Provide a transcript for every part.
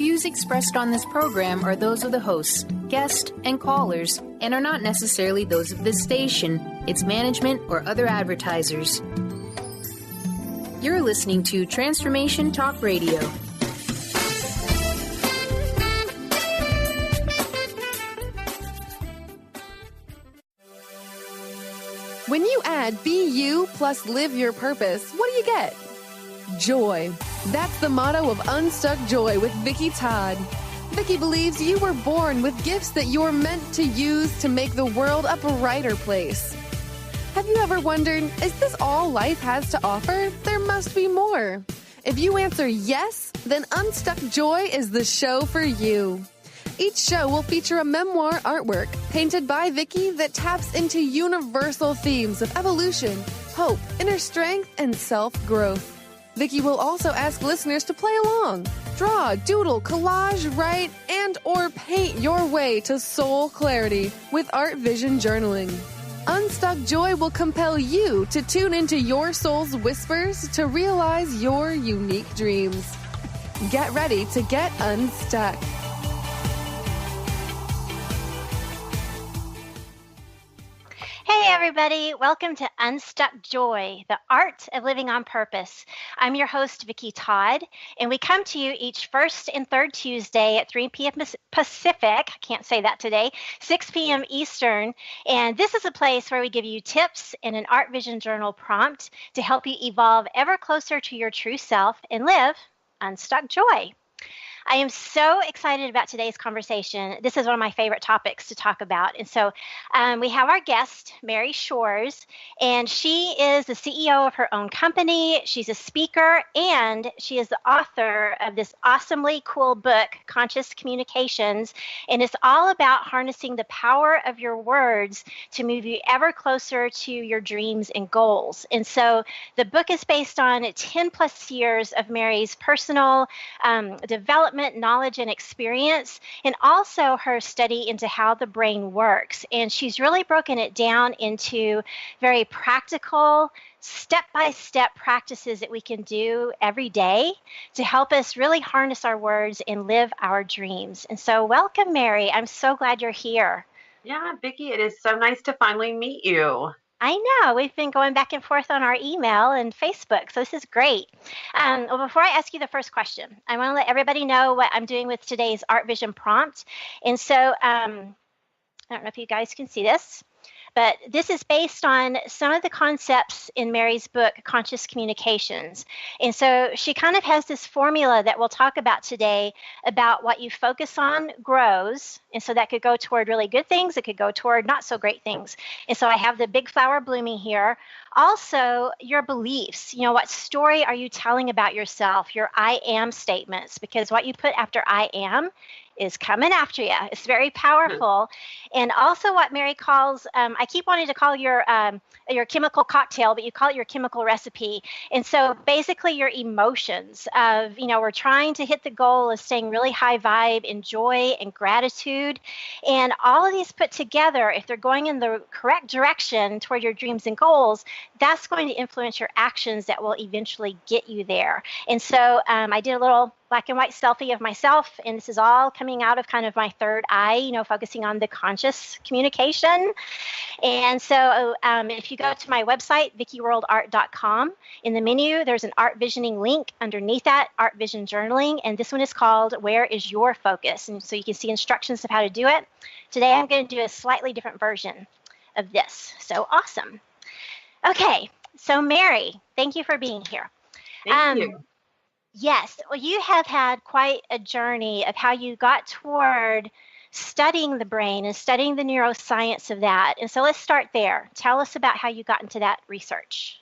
views expressed on this program are those of the hosts, guests, and callers, and are not necessarily those of this station, its management, or other advertisers. You're listening to Transformation Talk Radio. When you add Be You plus Live Your Purpose, what do you get? Joy. That's the motto of Unstuck Joy with Vicki Todd. Vicki believes you were born with gifts that you're meant to use to make the world a brighter place. Have you ever wondered, is this all life has to offer? There must be more. If you answer yes, then Unstuck Joy is the show for you. Each show will feature a memoir artwork painted by Vicki that taps into universal themes of evolution, hope, inner strength, and self-growth. Vicki will also ask listeners to play along. Draw, doodle, collage, write, and or paint your way to soul clarity with Art Vision Journaling. Unstuck Joy will compel you to tune into your soul's whispers to realize your unique dreams. Get ready to get unstuck. Hey everybody, welcome to Unstuck Joy, the art of living on purpose. I'm your host, Vicki Todd, and we come to you each first and third Tuesday at 3 p.m. Pacific, I can't say that today, 6 p.m. Eastern, and this is a place where we give you tips and an Art Vision Journal prompt to help you evolve ever closer to your true self and live unstuck joy. I am so excited about today's conversation. This is one of my favorite topics to talk about. And so we have our guest, Mary Shores, and she is the CEO of her own company. She's a speaker, and she is the author of this awesomely cool book, Conscious Communications. And it's all about harnessing the power of your words to move you ever closer to your dreams and goals. And so the book is based on 10 plus years of Mary's personal development, knowledge, and experience, and also her study into how the brain works. And she's really broken it down into very practical, step-by-step practices that we can do every day to help us really harness our words and live our dreams. And so welcome, Mary. I'm so glad you're here. Yeah, Vicki, it is so nice to finally meet you. I know. We've been going back and forth on our email and Facebook, so this is great. Well, before I ask you the first question, I want to let everybody know what I'm doing with today's Art Vision prompt. And so I don't know if you guys can see this, but this is based on some of the concepts in Mary's book, Conscious Communications. And so she kind of has this formula that we'll talk about today about what you focus on grows. And so that could go toward really good things. It could go toward not so great things. And so I have the big flower blooming here. Also, your beliefs. You know, what story are you telling about yourself? Your I am statements, because what you put after I am is coming after you. It's very powerful. And also what Mary calls, I keep wanting to call your chemical cocktail, but you call it your chemical recipe. And so basically your emotions of, you know, we're trying to hit the goal of staying really high vibe and joy and gratitude. And all of these put together, if they're going in the correct direction toward your dreams and goals, that's going to influence your actions that will eventually get you there. And so I did a little black and white selfie of myself, and this is all coming out of kind of my third eye, you know, focusing on the conscious communication. And so if you go to my website, vickiworldart.com, in the menu, there's an Art Visioning link underneath that, Art Vision Journaling, and this one is called Where is Your Focus? And so you can see instructions of how to do it. Today, I'm going to do a slightly different version of this. So awesome. Okay, so Mary, thank you for being here. Thank you. Yes. Well, you have had quite a journey of how you got toward studying the brain and studying the neuroscience of that. And so let's start there. Tell us about how you got into that research.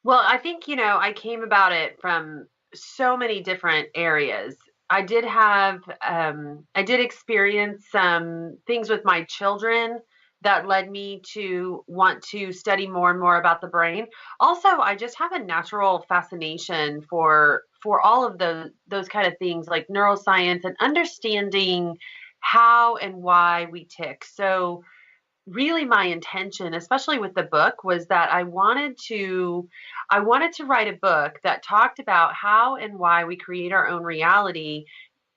Well, I think, you know, I came about it from so many different areas. I did experience some things with my children that led me to want to study more and more about the brain. Also, I just have a natural fascination for all of those kind of things like neuroscience and understanding how and why we tick. So really my intention, especially with the book, was that I wanted to write a book that talked about how and why we create our own reality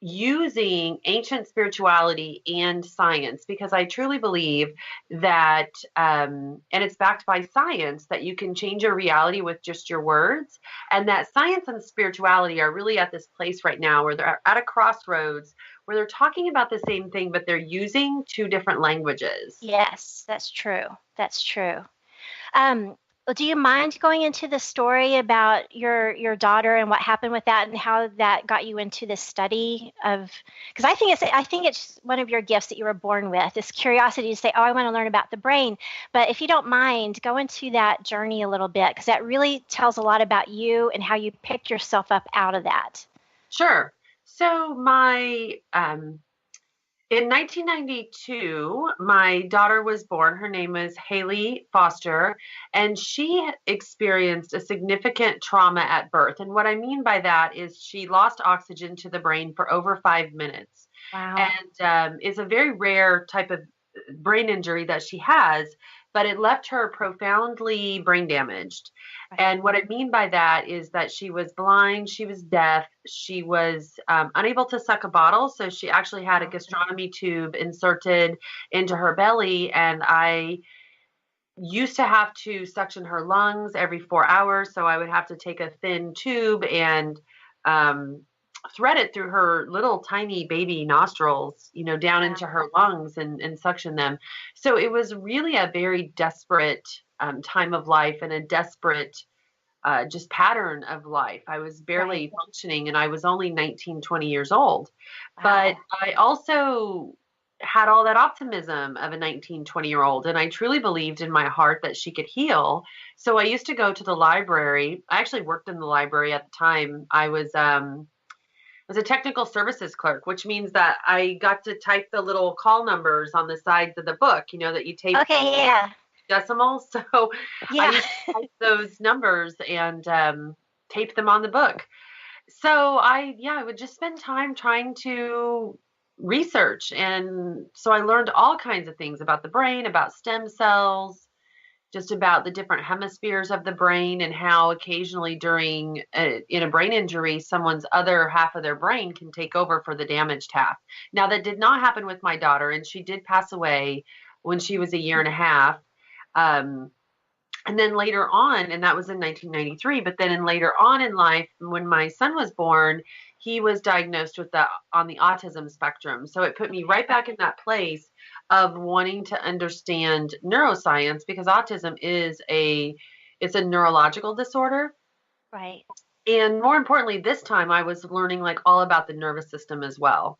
using ancient spirituality and science, because I truly believe that, and it's backed by science, that you can change your reality with just your words, and that science and spirituality are really at this place right now where they're at a crossroads where they're talking about the same thing, but they're using two different languages. Yes, that's true. That's true. Um, do you mind going into the story about your daughter and what happened with that and how that got you into this study of? Because I think it's one of your gifts that you were born with, this curiosity to say, oh, I want to learn about the brain. But if you don't mind, go into that journey a little bit, because that really tells a lot about you and how you picked yourself up out of that. Sure. So in 1992, my daughter was born. Her name was Haley Foster, and she experienced a significant trauma at birth. And what I mean by that is she lost oxygen to the brain for over 5 minutes. Wow. And it's a very rare type of brain injury that she has, but it left her profoundly brain damaged. And what I mean by that is that she was blind, she was deaf, she was unable to suck a bottle. So she actually had a gastrostomy tube inserted into her belly. And I used to have to suction her lungs every 4 hours. So I would have to take a thin tube and thread it through her little tiny baby nostrils, down into her lungs and suction them. So it was really a very desperate time of life and a desperate just pattern of life. I was barely functioning, and I was only 19, 20 years old. Wow. But I also had all that optimism of a 19, 20-year-old, and I truly believed in my heart that she could heal. So I used to go to the library. I actually worked in the library at the time. I was a technical services clerk, which means that I got to type the little call numbers on the sides of the book, that you tape. Okay, yeah. Decimals. So I used to type those numbers and tape them on the book. So I would just spend time trying to research. And so I learned all kinds of things about the brain, about stem cells, just about the different hemispheres of the brain, and how occasionally in a brain injury, someone's other half of their brain can take over for the damaged half. Now, that did not happen with my daughter, and she did pass away when she was a year and a half. And then later on, and that was in 1993, but then later on in life, when my son was born, he was diagnosed on the autism spectrum. So it put me right back in that place of wanting to understand neuroscience, because autism it's a neurological disorder. Right. And more importantly, this time I was learning all about the nervous system as well.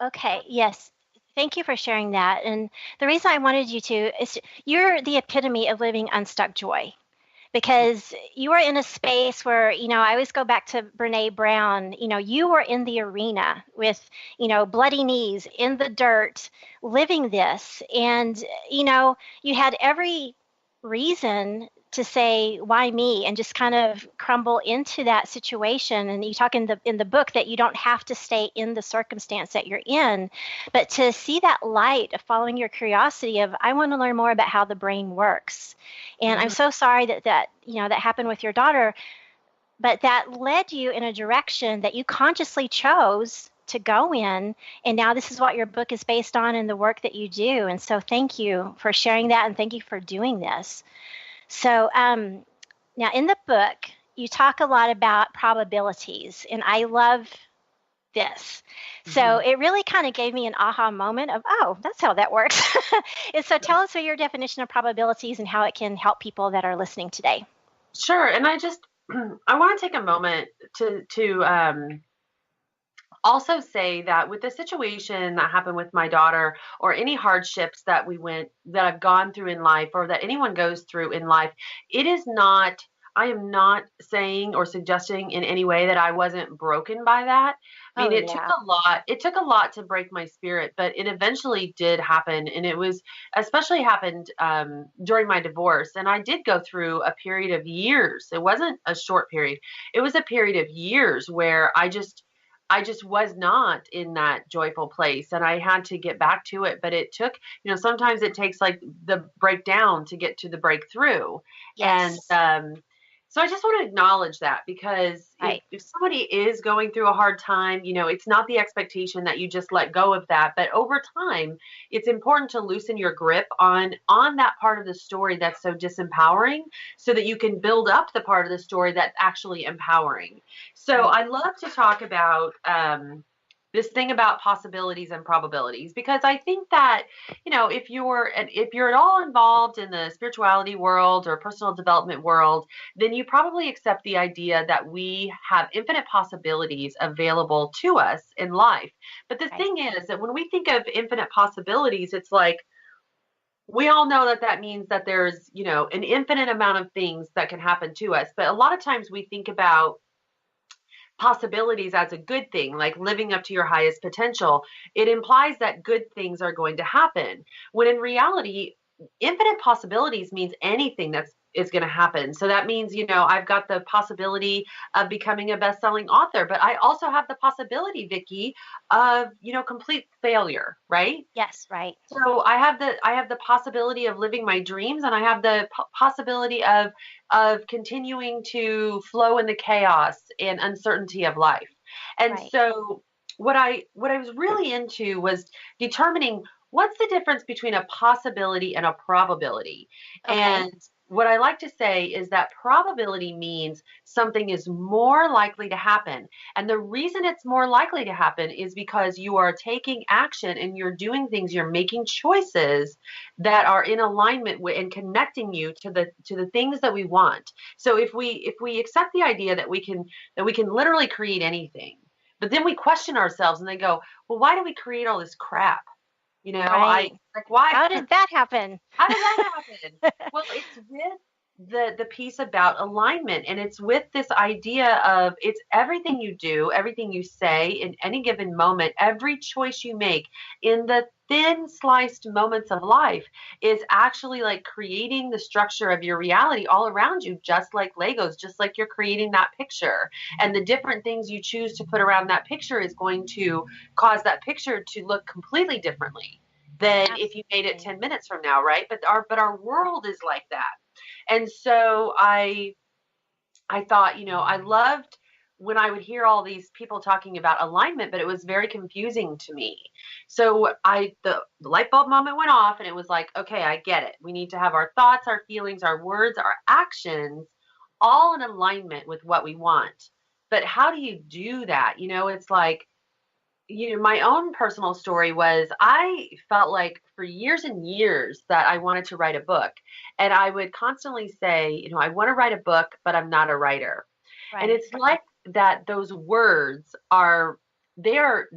Okay. Yes. Thank you for sharing that. And the reason I wanted you to is you're the epitome of living unstuck joy, because you are in a space where, I always go back to Brene Brown, you were in the arena with, bloody knees in the dirt, living this. And, you had every reason to say, why me? And just kind of crumble into that situation. And you talk in the book that you don't have to stay in the circumstance that you're in, but to see that light of following your curiosity of, I want to learn more about how the brain works. And I'm so sorry that happened with your daughter, but that led you in a direction that you consciously chose to go in. And now this is what your book is based on and the work that you do. And so thank you for sharing that. And thank you for doing this. So now in the book, you talk a lot about probabilities, and I love this. So it really kind of gave me an aha moment of, oh, that's how that works. And so tell us your definition of probabilities and how it can help people that are listening today. Sure. And I want to take a moment to also say that with the situation that happened with my daughter, or any hardships that I've gone through in life, or that anyone goes through in life, I am not saying or suggesting in any way that I wasn't broken by that. I mean, it took a lot to break my spirit, but it eventually did happen. And it was especially happened during my divorce. And I did go through a period of years. It wasn't a short period. It was a period of years where I just was not in that joyful place, and I had to get back to it. But it took, sometimes it takes the breakdown to get to the breakthrough. Yes. And So I just want to acknowledge that, because Right. if somebody is going through a hard time, it's not the expectation that you just let go of that. But over time, it's important to loosen your grip on that part of the story that's so disempowering, so that you can build up the part of the story that's actually empowering. So Right. I love to talk about this thing about possibilities and probabilities, because I think that if you're at all involved in the spirituality world or personal development world, then you probably accept the idea that we have infinite possibilities available to us in life. But the Right. thing is that when we think of infinite possibilities, it's like, we all know that that means that there's an infinite amount of things that can happen to us. But a lot of times we think about possibilities as a good thing, like living up to your highest potential. It implies that good things are going to happen, when in reality, infinite possibilities means anything that's is going to happen. So that means, I've got the possibility of becoming a best-selling author, but I also have the possibility, Vicki, of, complete failure, right? Yes. Right. So I have the possibility of living my dreams, and I have the possibility of continuing to flow in the chaos and uncertainty of life. And Right. so what I was really into was determining what's the difference between a possibility and a probability. Okay. And what I like to say is that probability means something is more likely to happen. And the reason it's more likely to happen is because you are taking action and you're doing things, you're making choices that are in alignment with and connecting you to the things that we want. So if we accept the idea that we can literally create anything, but then we question ourselves and they go, well, why do we create all this crap? I Right. like, why? How did that happen? How did that happen? Well, it's with the piece about alignment, and it's with this idea of, it's everything you do, everything you say in any given moment, every choice you make in the thin sliced moments of life is actually like creating the structure of your reality all around you, just like Legos, just like you're creating that picture. And the different things you choose to put around that picture is going to cause that picture to look completely differently than if you made it Absolutely. 10 minutes from now, right? But our world is like that. And so I thought, I loved when I would hear all these people talking about alignment, but it was very confusing to me. So the light bulb moment went off, and it was like, okay, I get it. We need to have our thoughts, our feelings, our words, our actions all in alignment with what we want. But how do you do that? It's like, my own personal story was, I felt like for years and years that I wanted to write a book. And I would constantly say, I want to write a book, but I'm not a writer. And Right. it's like that those words are, they are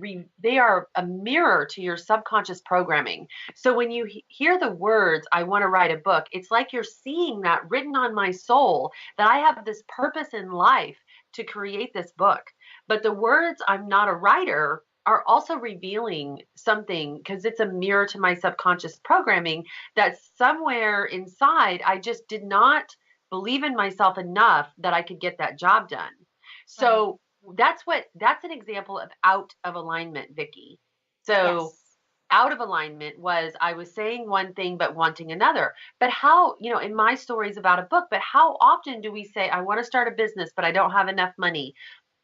a mirror to your subconscious programming. So when you hear the words, I want to write a book, it's like you're seeing that written on my soul, that I have this purpose in life to create this book. But the words, I'm not a writer, are also revealing something, because it's a mirror to my subconscious programming, that somewhere inside I just did not believe in myself enough that I could get that job done. Right. So that's an example of out of alignment, Vicki. So Yes. out of alignment was, I was saying one thing but wanting another. But how, in my stories about a book, but how often do we say, I want to start a business, but I don't have enough money?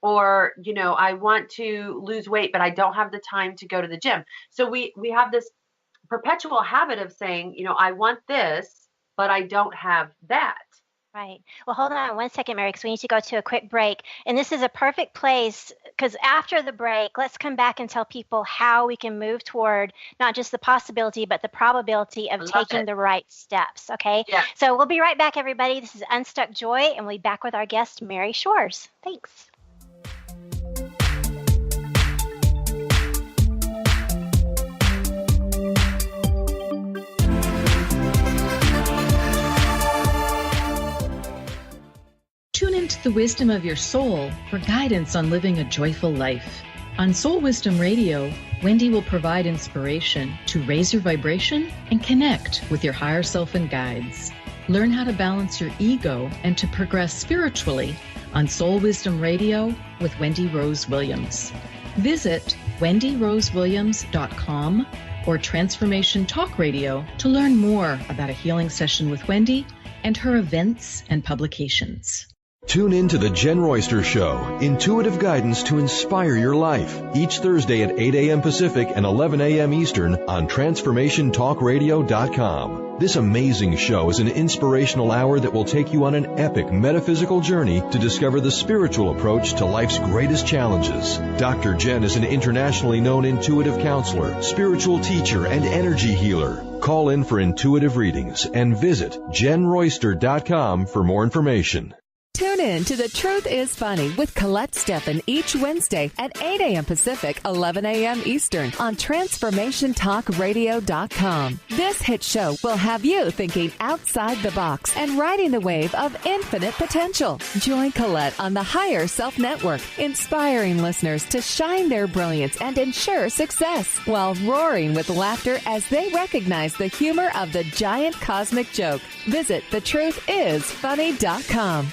Or, I want to lose weight, but I don't have the time to go to the gym. So we have this perpetual habit of saying, I want this, but I don't have that. Right. Well, hold on 1 second, Mary, because we need to go to a quick break. And this is a perfect place, because after the break, let's come back and tell people how we can move toward not just the possibility, but the probability I of love taking it. the right steps. Okay. Yeah. So we'll be right back, everybody. This is Unstuck Joy, and we'll be back with our guest, Mary Shores. Thanks. Tune into the wisdom of your soul for guidance on living a joyful life. On Soul Wisdom Radio, Wendy will provide inspiration to raise your vibration and connect with your higher self and guides. Learn how to balance your ego and to progress spiritually on Soul Wisdom Radio with Wendy Rose Williams. Visit wendyrosewilliams.com or Transformation Talk Radio to learn more about a healing session with Wendy and her events and publications. Tune in to The Jen Royster Show, intuitive guidance to inspire your life, each Thursday at 8 a.m. Pacific and 11 a.m. Eastern on TransformationTalkRadio.com. This amazing show is an inspirational hour that will take you on an epic metaphysical journey to discover the spiritual approach to life's greatest challenges. Dr. Jen is an internationally known intuitive counselor, spiritual teacher, and energy healer. Call in for intuitive readings and visit JenRoyster.com for more information. Tune in to The Truth is Funny with Colette Steffen each Wednesday at 8 a.m. Pacific, 11 a.m. Eastern on TransformationTalkRadio.com. This hit show will have you thinking outside the box and riding the wave of infinite potential. Join Colette on the Higher Self Network, inspiring listeners to shine their brilliance and ensure success while roaring with laughter as they recognize the humor of the giant cosmic joke. Visit TheTruthIsFunny.com.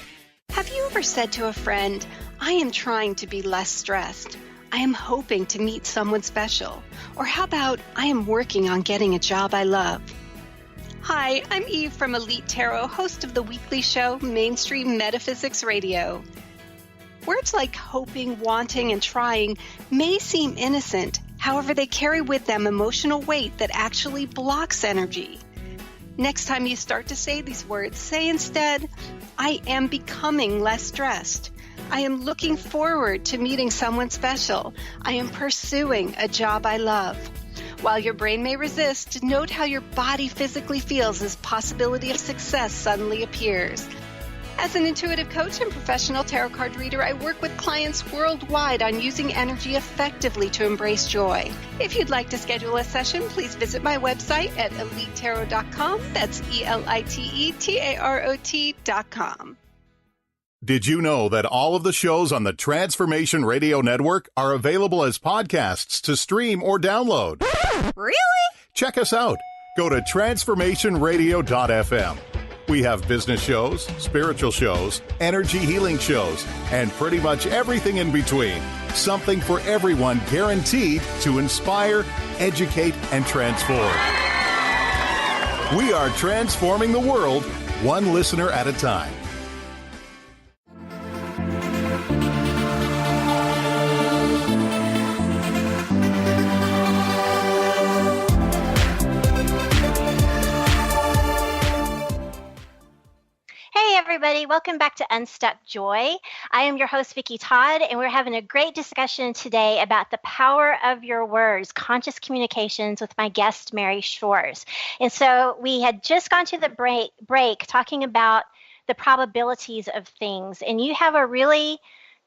Have you ever said to a friend, I am trying to be less stressed. I am hoping to meet someone special. Or how about, I am working on getting a job I love. Hi, I'm Eve from Elite Tarot, host of the weekly show Mainstream Metaphysics Radio. Words like hoping, wanting, and trying may seem innocent. However, they carry with them emotional weight that actually blocks energy. Next time you start to say these words, say instead, I am becoming less stressed. I am looking forward to meeting someone special. I am pursuing a job I love. While your brain may resist, note how your body physically feels as possibility of success suddenly appears. As an intuitive coach and professional tarot card reader, I work with clients worldwide on using energy effectively to embrace joy. If you'd like to schedule a session, please visit my website at elitetarot.com. That's ELITETAROT.com. Did you know that all of the shows on the Transformation Radio Network are available as podcasts to stream or download? Really? Check us out. Go to transformationradio.fm. We have business shows, spiritual shows, energy healing shows, and pretty much everything in between. Something for everyone, guaranteed to inspire, educate, and transform. We are transforming the world, one listener at a time. Everybody, welcome back to Unstuck Joy. I am your host, Vicki Todd, and we're having a great discussion today about the power of your words, conscious communications with my guest, Mary Shores. And so we had just gone to the break talking about the probabilities of things, and you have a really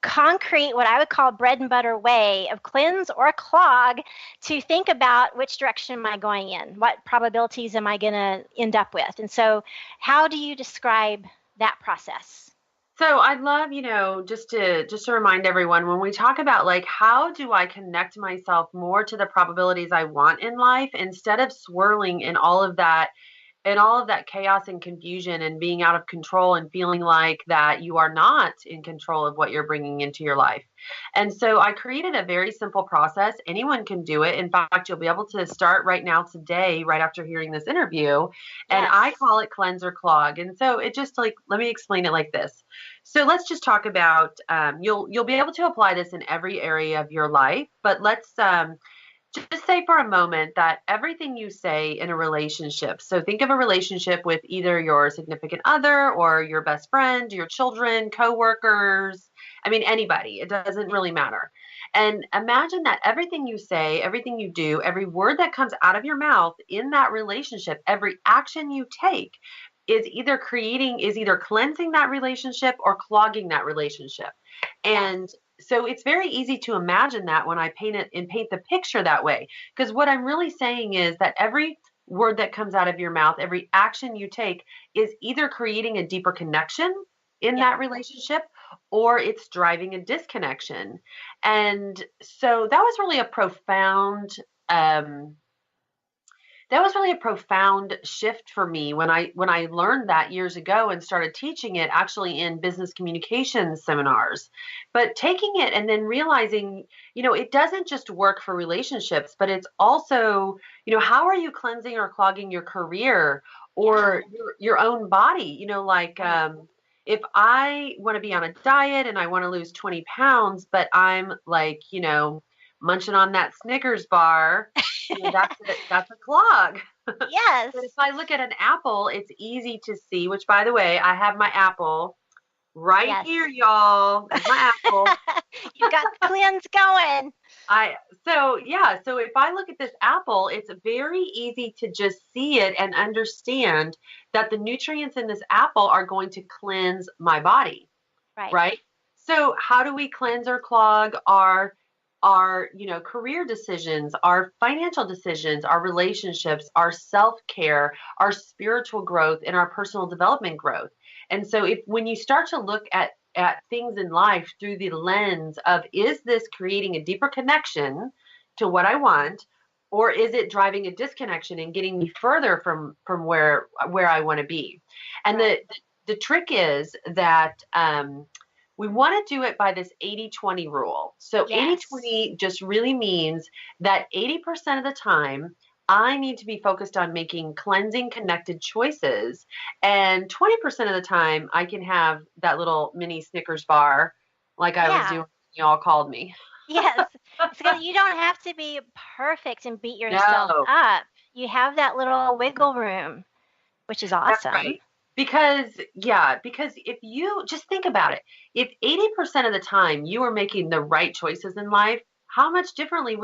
concrete, what I would call bread and butter way of cleanse or clog to think about which direction am I going in? What probabilities am I going to end up with? And so how do you describe that process? So I'd love, just to remind everyone, when we talk about like, how do I connect myself more to the probabilities I want in life instead of swirling in all of that chaos and confusion and being out of control and feeling like that you are not in control of what you're bringing into your life. And so I created a very simple process. Anyone can do it. In fact, you'll be able to start right now today, right after hearing this interview. And Yes. I call it cleanse or clog. And so it just let me explain it like this. So let's just talk about, you'll be able to apply this in every area of your life, but let's, just say for a moment that everything you say in a relationship, so think of a relationship with either your significant other or your best friend, your children, coworkers, anybody, it doesn't really matter. And imagine that everything you say, everything you do, every word that comes out of your mouth in that relationship, every action you take is either cleansing that relationship or clogging that relationship. And so it's very easy to imagine that when I paint the picture that way, because what I'm really saying is that every word that comes out of your mouth, every action you take is either creating a deeper connection in that relationship or it's driving a disconnection. And so that was really a profound shift for me when I learned that years ago and started teaching it actually in business communications seminars. But taking it and then realizing, it doesn't just work for relationships, but it's also, how are you cleansing or clogging your career or your own body? if I want to be on a diet and I want to lose 20 pounds, but I'm like, munching on that Snickers bar, that's a clog. Yes. But if I look at an apple, it's easy to see, which by the way, I have my apple right here, y'all. There's my apple. You've got the cleanse going. So if I look at this apple, it's very easy to just see it and understand that the nutrients in this apple are going to cleanse my body. Right? So how do we cleanse or clog our career decisions, our financial decisions, our relationships, our self-care, our spiritual growth, and our personal development growth? And so when you start to look at things in life through the lens of, is this creating a deeper connection to what I want, or is it driving a disconnection and getting me further from where I want to be? And the trick is that we want to do it by this 80-20 rule. So 80-20 just really means that 80% of the time, I need to be focused on making cleansing, connected choices. And 20% of the time, I can have that little mini Snickers bar like I was doing when y'all called me. Yes. So you don't have to be perfect and beat yourself up. You have that little wiggle room, which is awesome. That's right. Because if you just think about it, if 80% of the time you are making the right choices in life, how different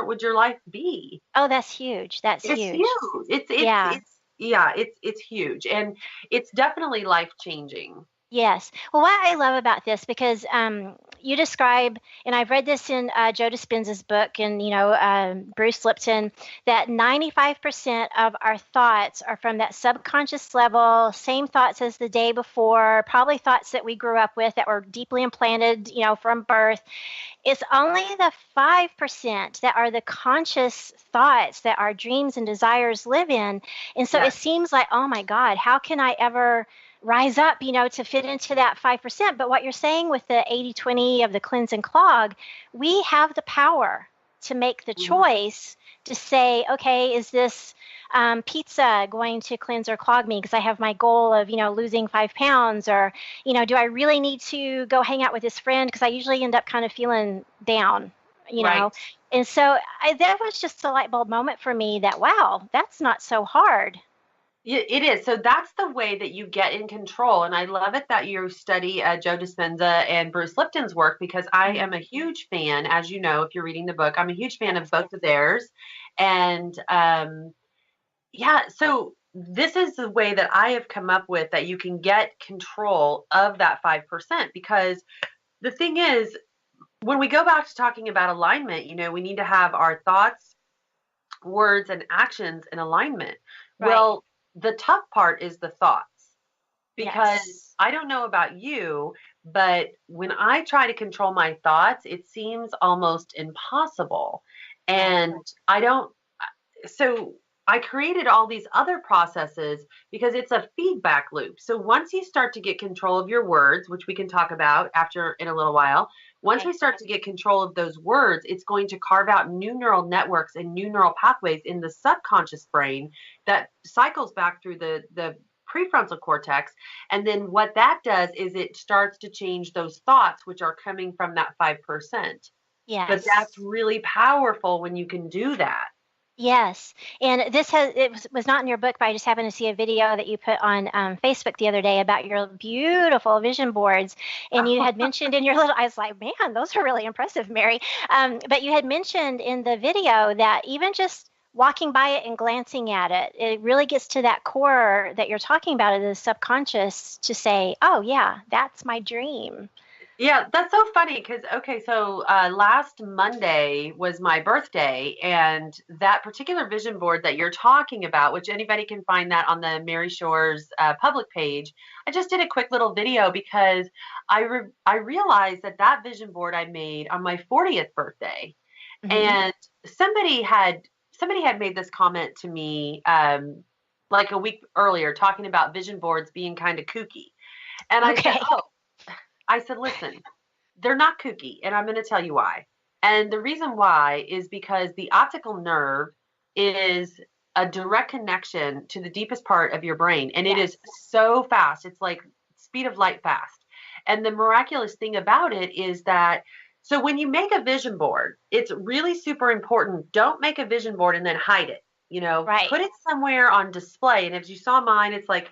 would your life be? Oh, that's huge. It's huge. It's huge. And it's definitely life changing. Yes. Well, what I love about this, because you describe, and I've read this in Joe Dispenza's book, and Bruce Lipton, that 95% of our thoughts are from that subconscious level, same thoughts as the day before, probably thoughts that we grew up with that were deeply implanted, from birth. It's only the 5% that are the conscious thoughts that our dreams and desires live in. And so it seems like, oh my God, how can I ever rise up, to fit into that 5%. But what you're saying with the 80-20 of the cleanse and clog, we have the power to make the choice to say, okay, is this pizza going to cleanse or clog me because I have my goal of, losing 5 pounds, or, do I really need to go hang out with this friend because I usually end up kind of feeling down, know? And so that was just a light bulb moment for me that, wow, that's not so hard. It is. So that's the way that you get in control. And I love it that you study Joe Dispenza and Bruce Lipton's work, because I am a huge fan, as you know, if you're reading the book, I'm a huge fan of both of theirs. And so this is the way that I have come up with that you can get control of that 5%. Because the thing is, when we go back to talking about alignment, we need to have our thoughts, words, and actions in alignment. Well, the tough part is the thoughts, because I don't know about you, but when I try to control my thoughts, it seems almost impossible. And so I created all these other processes because it's a feedback loop. So once you start to get control of your words, which we can talk about in a little while, once we start to get control of those words, it's going to carve out new neural networks and new neural pathways in the subconscious brain that cycles back through the prefrontal cortex. And then what that does is it starts to change those thoughts, which are coming from that 5%. Yes. But that's really powerful when you can do that. Yes. And it was not in your book, but I just happened to see a video that you put on Facebook the other day about your beautiful vision boards. And you had mentioned in your I was like, man, those are really impressive, Mary. But you had mentioned in the video that even just walking by it and glancing at it, it really gets to that core that you're talking about in the subconscious to say, oh yeah, that's my dream. Yeah, that's so funny because, so last Monday was my birthday, and that particular vision board that you're talking about, which anybody can find that on the Mary Shores public page, I just did a quick little video because I realized that vision board I made on my 40th birthday. Mm-hmm. And somebody had made this comment to me like a week earlier, talking about vision boards being kind of kooky. And I said, listen, they're not kooky, and I'm going to tell you why. And the reason why is because the optical nerve is a direct connection to the deepest part of your brain, and it is so fast. It's like speed of light fast. And the miraculous thing about it is that, so when you make a vision board, it's really super important. Don't make a vision board and then hide it. Right. Put it somewhere on display. And as you saw mine, it's like,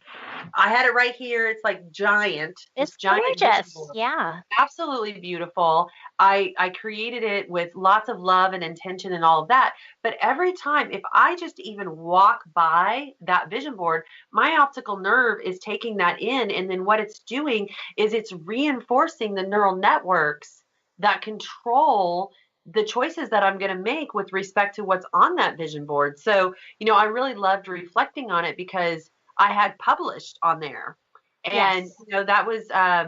I had it right here. It's like giant. It's giant gorgeous. Yeah. Absolutely beautiful. I created it with lots of love and intention and all of that. But every time, if I just even walk by that vision board, my optical nerve is taking that in. And then what it's doing is it's reinforcing the neural networks that control the choices that I'm going to make with respect to what's on that vision board. So, I really loved reflecting on it because I had published on there. And, that was, that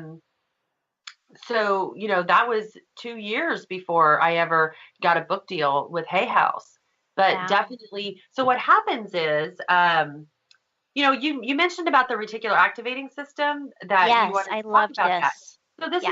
was 2 years before I ever got a book deal with Hay House. But definitely, so what happens is, you mentioned about the reticular activating system that you want to talk about that. So this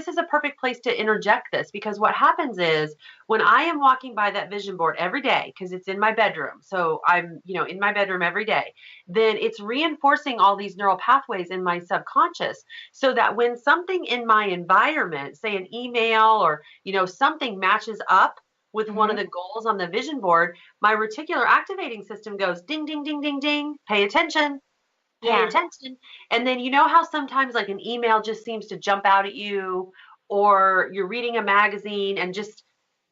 is a perfect place to interject this, because what happens is when I am walking by that vision board every day, because it's in my bedroom, so I'm in my bedroom every day, then it's reinforcing all these neural pathways in my subconscious, so that when something in my environment, say an email or something matches up with one of the goals on the vision board, my reticular activating system goes ding, ding, ding, ding, ding, pay attention. Pay attention. And then how sometimes like an email just seems to jump out at you, or you're reading a magazine and just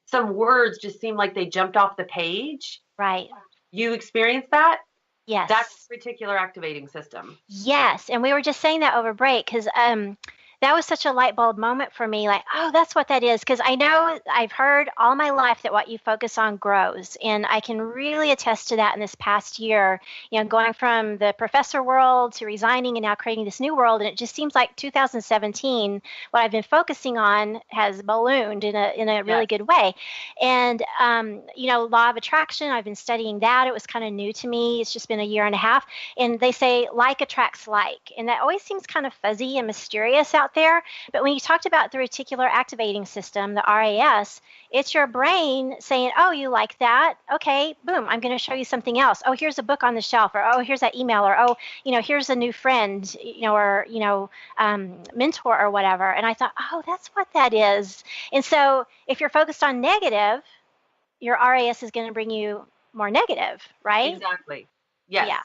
some words just seem like they jumped off the page. Right. You experience that? Yes. That's reticular activating system. Yes. And we were just saying that over break because that was such a light bulb moment for me. Like, oh, that's what that is. Because I know I've heard all my life that what you focus on grows. And I can really attest to that in this past year, going from the professor world to resigning and now creating this new world. And it just seems like 2017, what I've been focusing on has ballooned in a really good way. And, law of attraction, I've been studying that. It was kind of new to me. It's just been a year and a half. And they say like attracts like. And that always seems kind of fuzzy and mysterious out there. But when you talked about the reticular activating system, the RAS, it's your brain saying, oh, you like that? Okay, boom, I'm going to show you something else. Oh, here's a book on the shelf, or oh, here's that email, or oh, here's a new friend, or mentor or whatever. And I thought, oh, that's what that is. And so if you're focused on negative, your RAS is going to bring you more negative, right? Exactly. Yes. Yeah.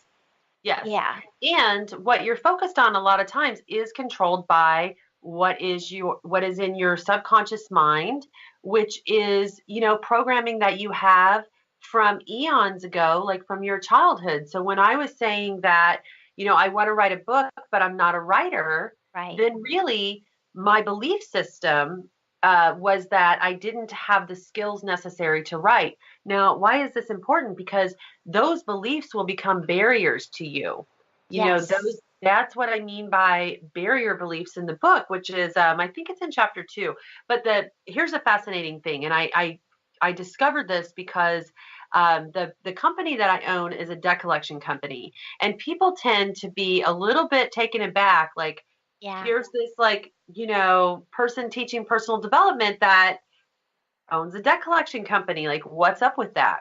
Yes. Yeah. And what you're focused on a lot of times is controlled by what is in your subconscious mind, which is, programming that you have from eons ago, like from your childhood. So when I was saying that, I want to write a book, but I'm not a writer, right, then really my belief system was that I didn't have the skills necessary to write. Now, why is this important? Because those beliefs will become barriers to you. That's what I mean by barrier beliefs in the book, which is, I think it's in chapter 2. But here's a fascinating thing. And I discovered this because the company that I own is a debt collection company. And people tend to be a little bit taken aback, like, here's this person teaching personal development that owns a debt collection company. Like, what's up with that?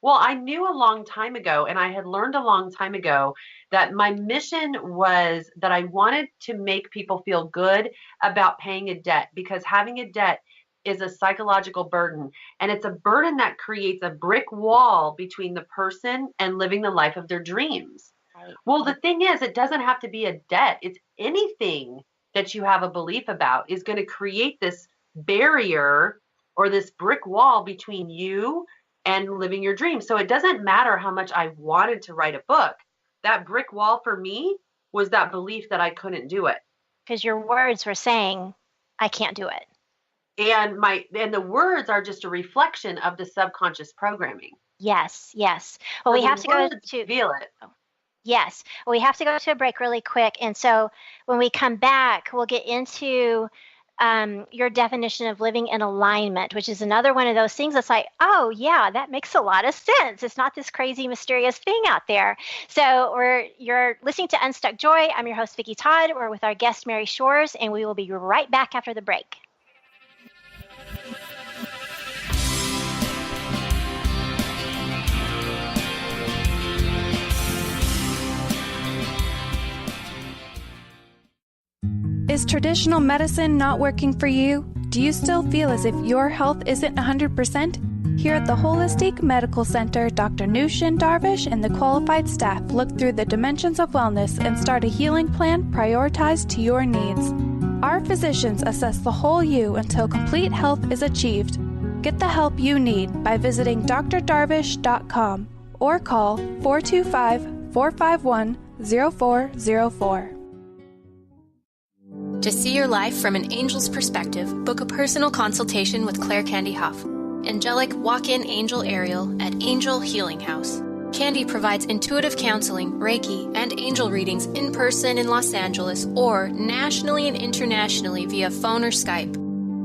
Well, I knew a long time ago, and I had learned a long time ago that my mission was that I wanted to make people feel good about paying a debt, because having a debt is a psychological burden, and it's a burden that creates a brick wall between the person and living the life of their dreams. Right. Well, the thing is, it doesn't have to be a debt. It's anything that you have a belief about is going to create this barrier or this brick wall between you and living your dreams. So it doesn't matter how much I wanted to write a book. That brick wall for me was that belief that I couldn't do it. Because your words were saying, I can't do it. And the words are just a reflection of the subconscious programming. Yes. Well, we have to go to reveal it. Yes. Well, we have to go to a break really quick. And so when we come back, we'll get into your definition of living in alignment, which is another one of those things that's like, oh, yeah, that makes a lot of sense. It's not this crazy, mysterious thing out there. So you're listening to Unstuck Joy. I'm your host, Vicki Todd. We're with our guest, Mary Shores, and we will be right back after the break. Is traditional medicine not working for you? Do you still feel as if your health isn't 100%? Here at the Holistic Medical Center, Dr. Nushin Darvish and the qualified staff look through the dimensions of wellness and start a healing plan prioritized to your needs. Our physicians assess the whole you until complete health is achieved. Get the help you need by visiting drdarvish.com or call 425-451-0404. To see your life from an angel's perspective, book a personal consultation with Claire Candy Huff, angelic walk-in angel Ariel at Angel Healing House. Candy provides intuitive counseling, Reiki, and angel readings in person in Los Angeles or nationally and internationally via phone or Skype.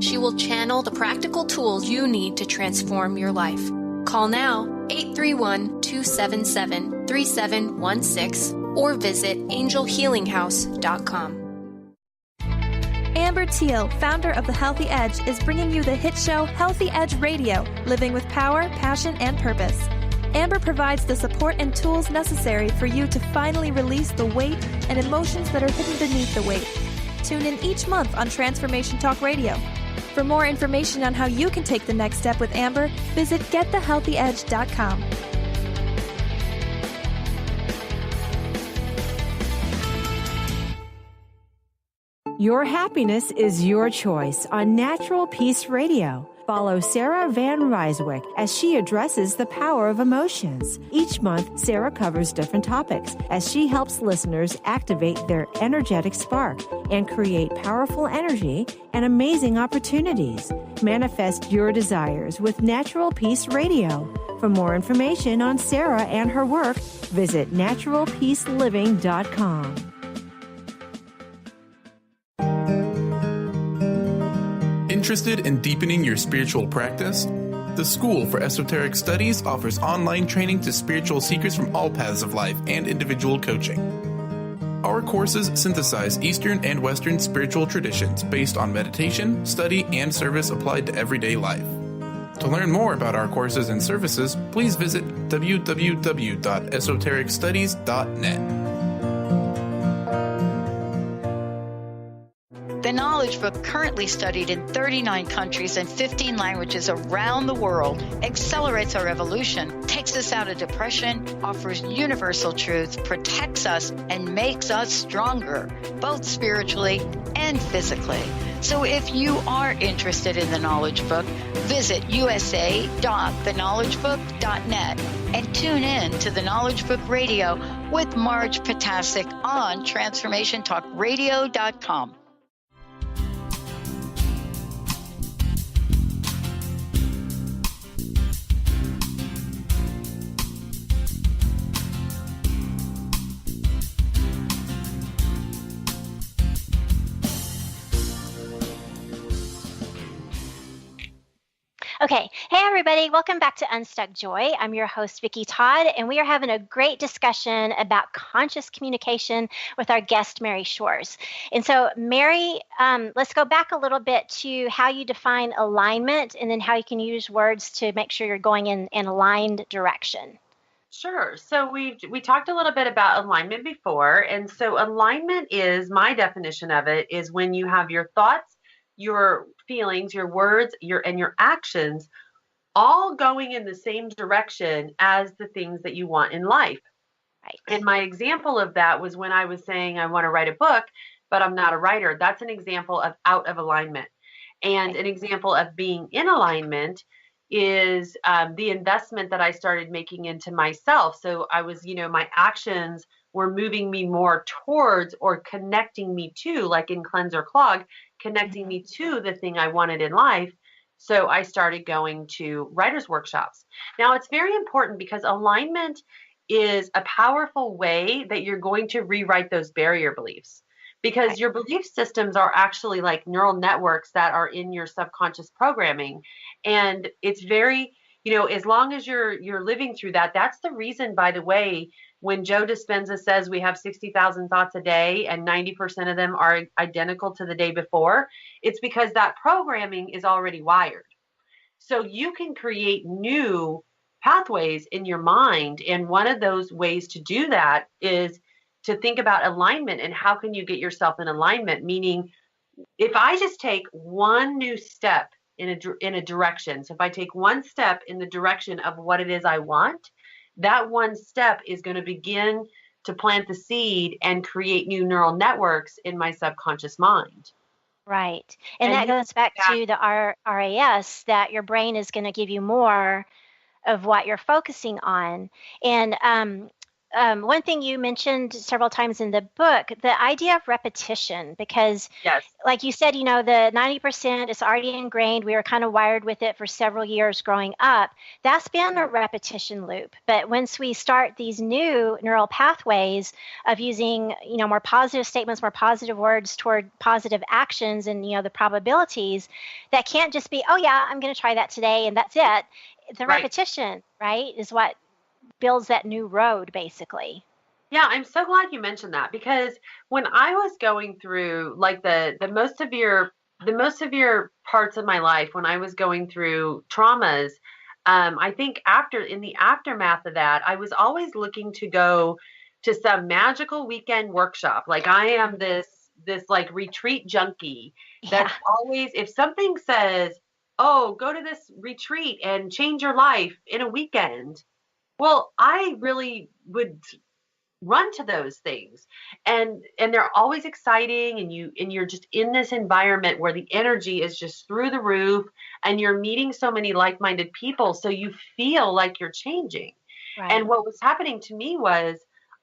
She will channel the practical tools you need to transform your life. Call now 831-277-3716 or visit angelhealinghouse.com. Amber Teal, founder of The Healthy Edge, is bringing you the hit show Healthy Edge Radio, living with power, passion, and purpose. Amber provides the support and tools necessary for you to finally release the weight and emotions that are hidden beneath the weight. Tune in each month on Transformation Talk Radio. For more information on how you can take the next step with Amber, visit getthehealthyedge.com. Your happiness is your choice on Natural Peace Radio. Follow Sarah Van Ryswick as she addresses the power of emotions. Each month, Sarah covers different topics as she helps listeners activate their energetic spark and create powerful energy and amazing opportunities. Manifest your desires with Natural Peace Radio. For more information on Sarah and her work, visit naturalpeaceliving.com. Interested in deepening your spiritual practice? The School for Esoteric Studies offers online training to spiritual seekers from all paths of life and individual coaching. Our courses synthesize Eastern and Western spiritual traditions based on meditation, study, and service applied to everyday life. To learn more about our courses and services, please visit www.esotericstudies.net. The Knowledge Book, currently studied in 39 countries and 15 languages around the world, accelerates our evolution, takes us out of depression, offers universal truth, protects us, and makes us stronger, both spiritually and physically. So if you are interested in the Knowledge Book, visit usa.theknowledgebook.net and tune in to the Knowledge Book Radio with Marge Potasic on TransformationTalkRadio.com. Okay. Hey, everybody. Welcome back to Unstuck Joy. I'm your host, Vicki Todd, and we are having a great discussion about conscious communication with our guest, Mary Shores. And so, Mary, let's go back a little bit to how you define alignment and then how you can use words to make sure you're going in an aligned direction. Sure. So we talked a little bit about alignment before. And so alignment is, my definition of it, is when you have your thoughts, your feelings, your words, your actions all going in the same direction as the things that you want in life. Right. And my example of that was when I was saying I want to write a book, but I'm not a writer. That's an example of out of alignment. And an example of being in alignment is the investment that I started making into myself. So I was, my actions were moving me more towards or connecting me to, like in Cleanse or Clog, connecting me to the thing I wanted in life. So I started going to writers' workshops. Now, it's very important because alignment is a powerful way that you're going to rewrite those barrier beliefs, because your belief systems are actually like neural networks that are in your subconscious programming. And it's very, as long as you're living through that, that's the reason, by the way, when Joe Dispenza says we have 60,000 thoughts a day and 90% of them are identical to the day before, it's because that programming is already wired. So you can create new pathways in your mind. And one of those ways to do that is to think about alignment and how can you get yourself in alignment, meaning if I just take one new step in a direction, so if I take one step in the direction of what it is I want, that one step is going to begin to plant the seed and create new neural networks in my subconscious mind. Right. And And that goes back to the RAS, that your brain is going to give you more of what you're focusing on. And one thing you mentioned several times in the book, the idea of repetition, because like you said, the 90% is already ingrained. We were kind of wired with it for several years growing up. That's been a repetition loop. But once we start these new neural pathways of using, more positive statements, more positive words toward positive actions and, the probabilities, that can't just be, oh yeah, I'm going to try that today and that's it. The repetition, right, is what builds that new road, basically. Yeah, I'm so glad you mentioned that, because when I was going through like the most severe parts of my life, when I was going through traumas, I think in the aftermath of that, I was always looking to go to some magical weekend workshop. Like I am this like retreat junkie that's always, if something says, oh, go to this retreat and change your life in a weekend, well, I really would run to those things, and they're always exciting, and you're just in this environment where the energy is just through the roof, and you're meeting so many like-minded people, so you feel like you're changing. And what was happening to me was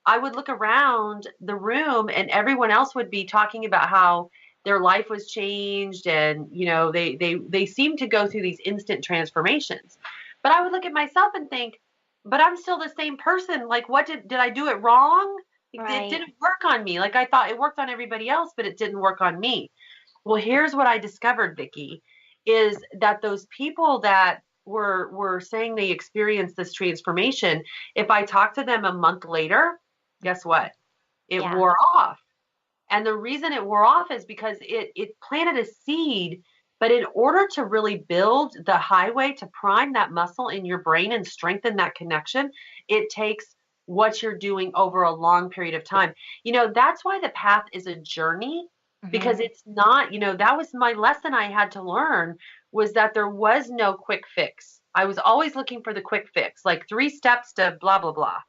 I would look around the room and everyone else would be talking about how their life was changed, and they seem to go through these instant transformations, but I would look at myself and think, but I'm still the same person. Like, what did I do it wrong? It didn't work on me. Like I thought it worked on everybody else, but it didn't work on me. Well, here's what I discovered, Vicki, is that those people that were saying they experienced this transformation, if I talked to them a month later, guess what? It wore off. And the reason it wore off is because it planted a seed. But in order to really build the highway to prime that muscle in your brain and strengthen that connection, it takes what you're doing over a long period of time. That's why the path is a journey, because it's not, that was my lesson I had to learn, was that there was no quick fix. I was always looking for the quick fix, like 3 steps to blah, blah, blah.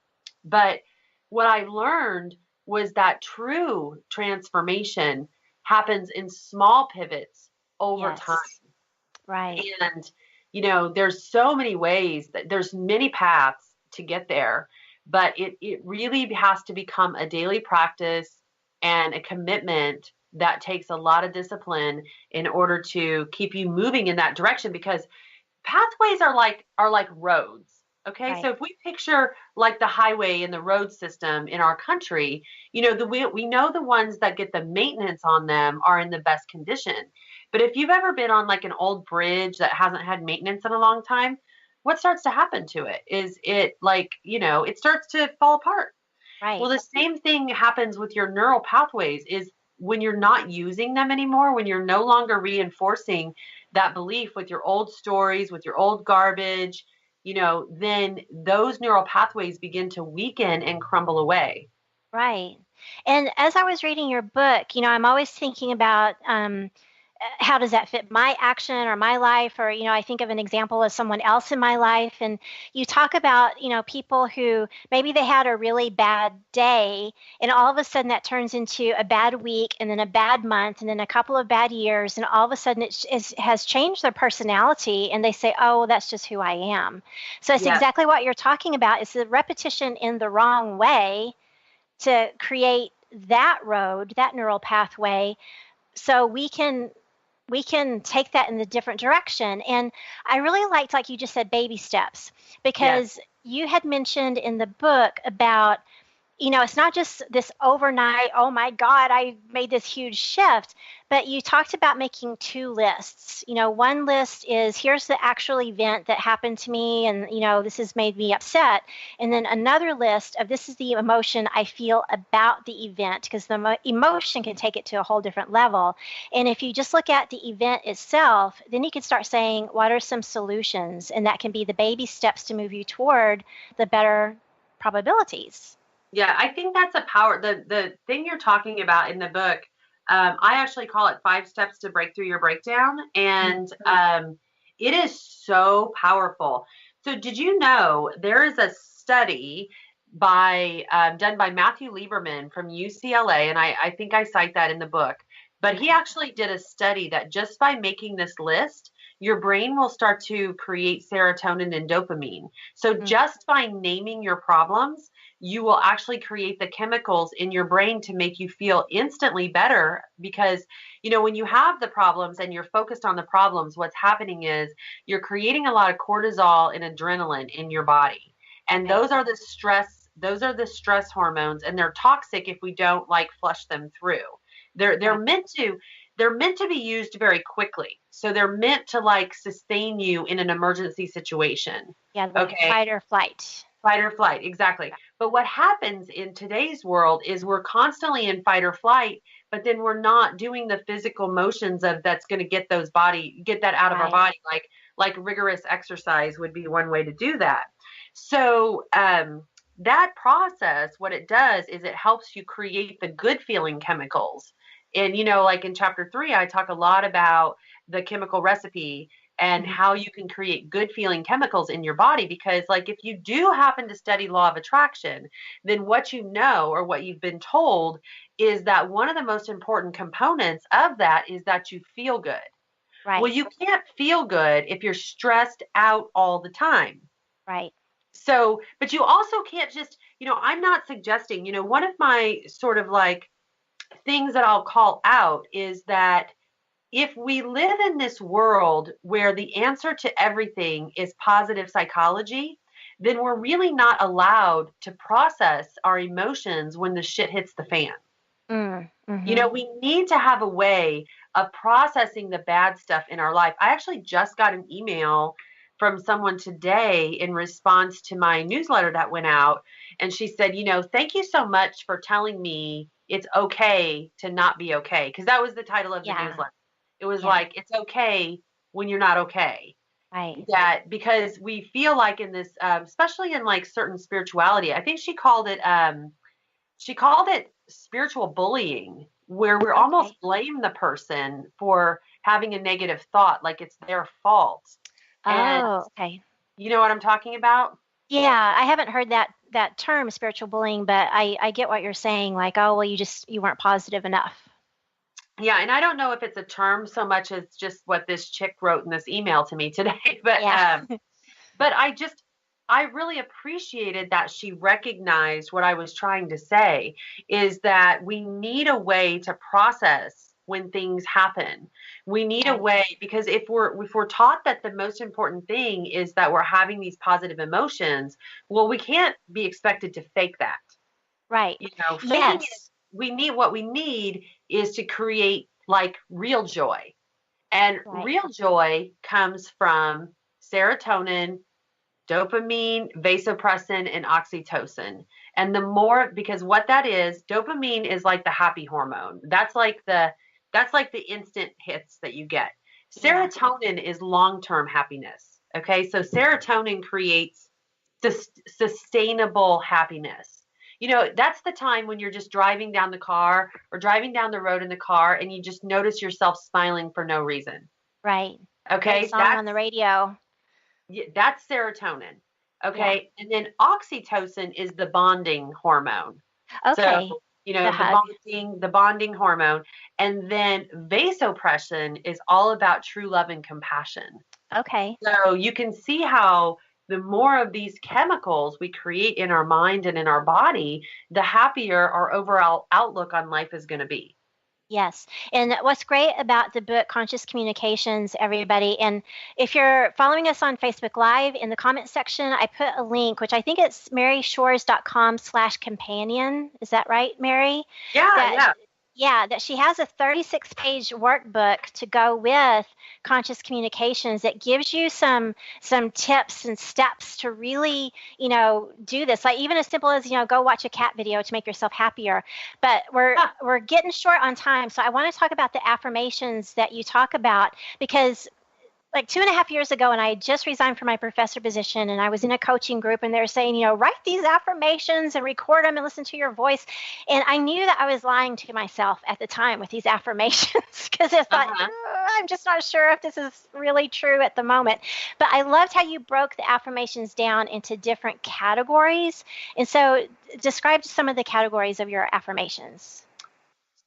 But what I learned was that true transformation happens in small pivots over time. Right. And, there's so many ways, that there's many paths to get there, but it really has to become a daily practice and a commitment that takes a lot of discipline in order to keep you moving in that direction, because pathways are like roads. Okay. So if we picture like the highway and the road system in our country, we know the ones that get the maintenance on them are in the best condition. But if you've ever been on like an old bridge that hasn't had maintenance in a long time, what starts to happen to it is it starts to fall apart. Right. Well, the same thing happens with your neural pathways, is when you're not using them anymore, when you're no longer reinforcing that belief with your old stories, with your old garbage, then those neural pathways begin to weaken and crumble away. Right. And as I was reading your book, I'm always thinking about how does that fit my action or my life? Or, I think of an example of someone else in my life. And you talk about, people who maybe they had a really bad day, and all of a sudden that turns into a bad week, and then a bad month, and then a couple of bad years. And all of a sudden it has changed their personality, and they say, oh, that's just who I am. So it's exactly what you're talking about. It's the repetition in the wrong way to create that road, that neural pathway, so we can take that in the different direction. And I really liked, like you just said, baby steps, because you had mentioned in the book about, it's not just this overnight, oh my God, I made this huge shift, but you talked about making 2 lists. One list is, here's the actual event that happened to me, and, this has made me upset. And then another list of, this is the emotion I feel about the event, because the emotion can take it to a whole different level. And if you just look at the event itself, then you can start saying, what are some solutions? And that can be the baby steps to move you toward the better probabilities. Yeah, I think that's a power. The thing you're talking about in the book I actually call it 5 steps to break through your breakdown. And it is so powerful. So did you know there is a study done by Matthew Lieberman from UCLA, and I think I cite that in the book, but he actually did a study that just by making this list, your brain will start to create serotonin and dopamine. So just by naming your problems, you will actually create the chemicals in your brain to make you feel instantly better, because, you know, when you have the problems and you're focused on the problems, what's happening is you're creating a lot of cortisol and adrenaline in your body. And those are the stress hormones, and they're toxic if we don't like flush them through. They're meant to be used very quickly. So they're meant to like sustain you in an emergency situation. Yeah, like fight or flight. Fight or flight, exactly. But what happens in today's world is we're constantly in fight or flight, but then we're not doing the physical motions of that's going to get that out of our body. Like rigorous exercise would be one way to do that. So that process, what it does is it helps you create the good feeling chemicals. And, you know, like in chapter 3, I talk a lot about the chemical recipe and how you can create good feeling chemicals in your body. Because like, if you do happen to study law of attraction, then what you know, or what you've been told, is that one of the most important components of that is that you feel good. Right. Well, you can't feel good if you're stressed out all the time. Right. So, but you also can't just, you know, I'm not suggesting, you know, one of my sort of like things that I'll call out is that if we live in this world where the answer to everything is positive psychology, then we're really not allowed to process our emotions when the shit hits the fan. You know, we need to have a way of processing the bad stuff in our life. I actually just got an email from someone today in response to my newsletter that went out. And she said, you know, thank you so much for telling me it's okay to not be okay. Because that was the title of the newsletter. It was like, it's okay when you're not okay. Right. That because we feel like in this, especially in like certain spirituality, I think she called it spiritual bullying, where we're almost blame the person for having a negative thought, like it's their fault. Okay. You know what I'm talking about? Yeah, I haven't heard that term, spiritual bullying, but I get what you're saying. Like, oh, well, you weren't positive enough. Yeah, and I don't know if it's a term so much as just what this chick wrote in this email to me today. But but I really appreciated that she recognized what I was trying to say, is that we need a way to process when things happen. We need a way, because if we're taught that the most important thing is that we're having these positive emotions, well, we can't be expected to fake that. Right. You know, faking it, what we need is to create like real joy. And real joy comes from serotonin, dopamine, vasopressin, and oxytocin. And the more, because what that is, dopamine is like the happy hormone. That's like the instant hits that you get. Serotonin is long-term happiness. Okay. So serotonin creates sustainable happiness. You know, that's the time when you're just driving down the car or driving down the road in the car and you just notice yourself smiling for no reason. Right. Okay. Song on the radio. Yeah, that's serotonin. Okay. And then oxytocin is the bonding hormone. Okay. So, you know, the bonding hormone. And then vasopressin is all about true love and compassion. Okay. So you can see how the more of these chemicals we create in our mind and in our body, the happier our overall outlook on life is going to be. Yes. And what's great about the book, Conscious Communications, everybody, and if you're following us on Facebook Live, in the comment section, I put a link, which I think it's maryshores.com/companion. Is that right, Mary? Yeah. Yeah, that she has a 36-page workbook to go with Conscious Communications that gives you some tips and steps to really, you know, do this. Like even as simple as, you know, go watch a cat video to make yourself happier. But we're getting short on time, so I want to talk about the affirmations that you talk about, because like 2.5 years ago, and I had just resigned from my professor position, and I was in a coaching group, and they were saying, write these affirmations and record them and listen to your voice. And I knew that I was lying to myself at the time with these affirmations because I thought, I'm just not sure if this is really true at the moment. But I loved how you broke the affirmations down into different categories. And so describe some of the categories of your affirmations.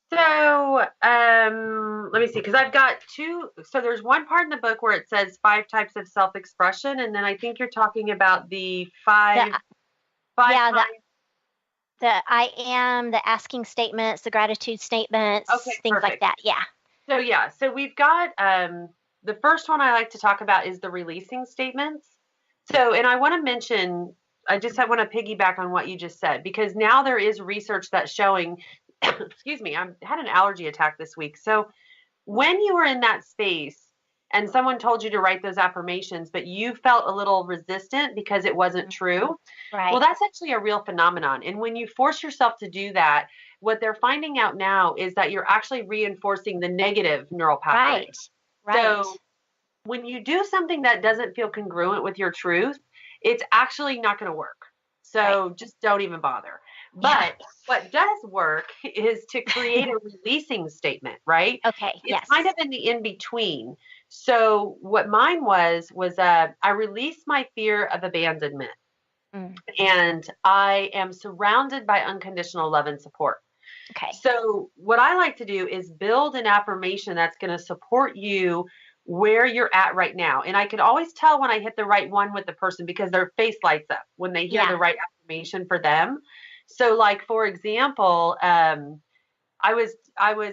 So let me see, because I've got two. So there's one part in the book where it says 5 types of self-expression, and then I think you're talking about the five times. The I am, the asking statements, the gratitude statements, things perfect. like that. Yeah. So we've got the first one I like to talk about is the releasing statements. So, and I want to mention, I want to piggyback on what you just said, because now there is research that's showing, excuse me, I had an allergy attack this week. So when you were in that space and someone told you to write those affirmations, but you felt a little resistant because it wasn't true, right? Well, that's actually a real phenomenon. And when you force yourself to do that, what they're finding out now is that you're actually reinforcing the negative neural pathway. Right. So when you do something that doesn't feel congruent with your truth, it's actually not going to work. So just don't even bother. But what does work is to create a releasing statement, right? Okay. It's kind of in the in-between. So what mine was I released my fear of abandonment. And I am surrounded by unconditional love and support. Okay. So what I like to do is build an affirmation that's going to support you where you're at right now. And I can always tell when I hit the right one with the person because their face lights up when they hear the right affirmation for them. So like, for example, I was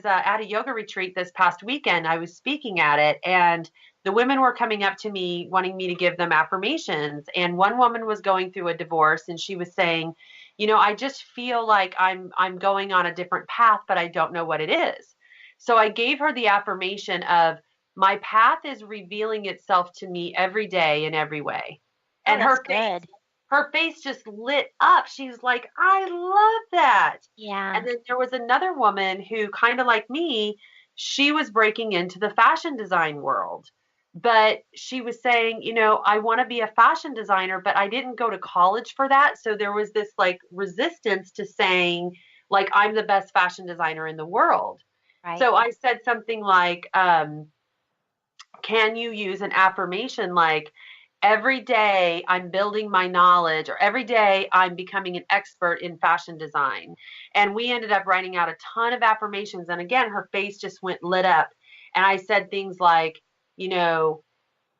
at a yoga retreat this past weekend. I was speaking at it, and the women were coming up to me wanting me to give them affirmations. And one woman was going through a divorce, and she was saying, I just feel like I'm going on a different path, but I don't know what it is. So I gave her the affirmation of, my path is revealing itself to me every day in every way. And her face just lit up. She's like, I love that. Yeah. And then there was another woman who, kind of like me, she was breaking into the fashion design world. But she was saying, I want to be a fashion designer, but I didn't go to college for that. So there was this like resistance to saying, like, I'm the best fashion designer in the world. Right. So I said something like, can you use an affirmation like, every day I'm building my knowledge, or every day I'm becoming an expert in fashion design. And we ended up writing out a ton of affirmations. And again, her face just went lit up. And I said things like,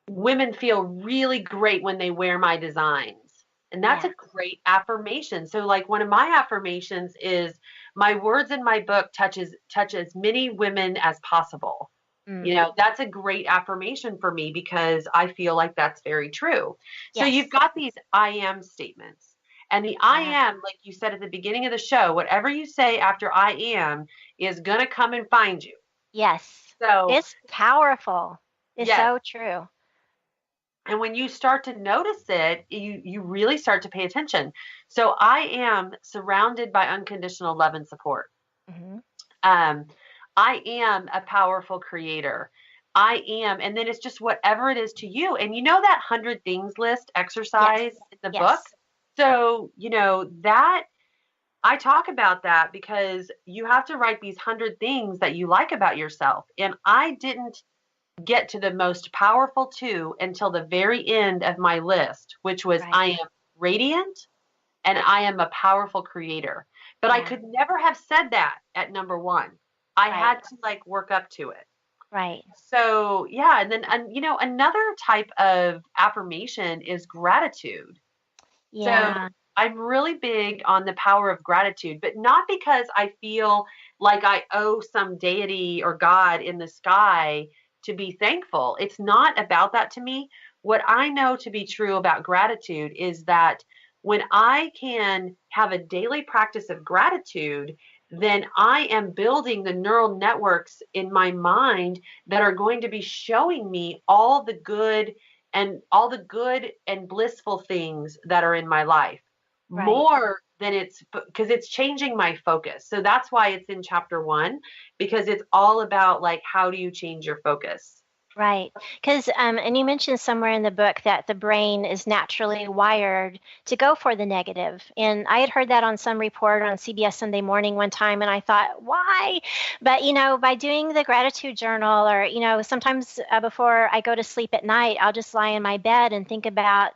women feel really great when they wear my designs. And that's a great affirmation. So like, one of my affirmations is, my words in my book touch as many women as possible. That's a great affirmation for me because I feel like that's very true. So you've got these I am statements, and the I am, like you said at the beginning of the show, whatever you say after I am is going to come and find you. Yes. So it's powerful. It's so true. And when you start to notice it, you really start to pay attention. So I am surrounded by unconditional love and support. I am a powerful creator. I am, and then it's just whatever it is to you. And that 100 things list exercise in the book. So, that I talk about that because you have to write these 100 things that you like about yourself. And I didn't get to the most powerful 2 until the very end of my list, which was I am radiant and I am a powerful creator. But I could never have said that at number 1. I had to like work up to it. Right. So, and then, another type of affirmation is gratitude. Yeah. So I'm really big on the power of gratitude, but not because I feel like I owe some deity or God in the sky to be thankful. It's not about that to me. What I know to be true about gratitude is that when I can have a daily practice of gratitude, then I am building the neural networks in my mind that are going to be showing me all the good and blissful things that are in my life. More than because it's changing my focus. So that's why it's in chapter 1, because it's all about like, how do you change your focus? Right. Because, and you mentioned somewhere in the book that the brain is naturally wired to go for the negative. And I had heard that on some report on CBS Sunday Morning one time, and I thought, why? But, by doing the gratitude journal, or, sometimes before I go to sleep at night, I'll just lie in my bed and think about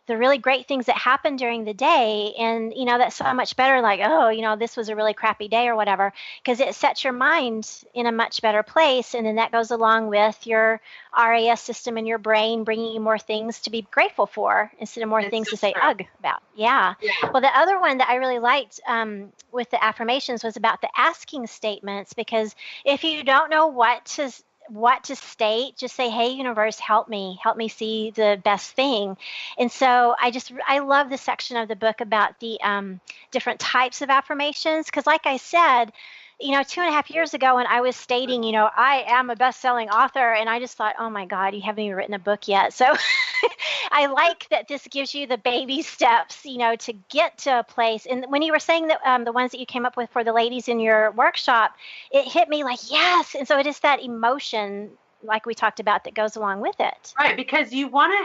the really great things that happened during the day. And, that's so much better, like, oh, this was a really crappy day or whatever, because it sets your mind in a much better place. And then that goes along with your RAS system in your brain, bringing you more things to be grateful for instead of more things to say ugh about. Yeah. Well, the other one that I really liked with the affirmations was about the asking statements, because if you don't know what to state, just say, hey, universe, help me see the best thing. And so I love the section of the book about the different types of affirmations, because like I said, 2.5 years ago when I was stating, I am a best-selling author, and I just thought, oh my God, you haven't even written a book yet. So I like that this gives you the baby steps, to get to a place. And when you were saying that the ones that you came up with for the ladies in your workshop, it hit me like, yes. And so it is that emotion, like we talked about, that goes along with it. Right, because you want to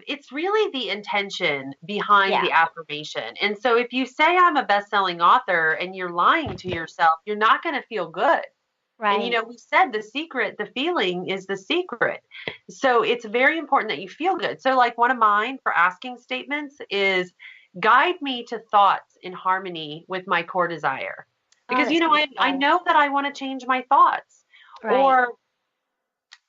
it's really the intention behind the affirmation. And so if you say I'm a best-selling author and you're lying to yourself, you're not going to feel good. Right. And, we said the feeling is the secret. So it's very important that you feel good. So like one of mine for asking statements is, guide me to thoughts in harmony with my core desire. Because, I know that I want to change my thoughts. Right. Or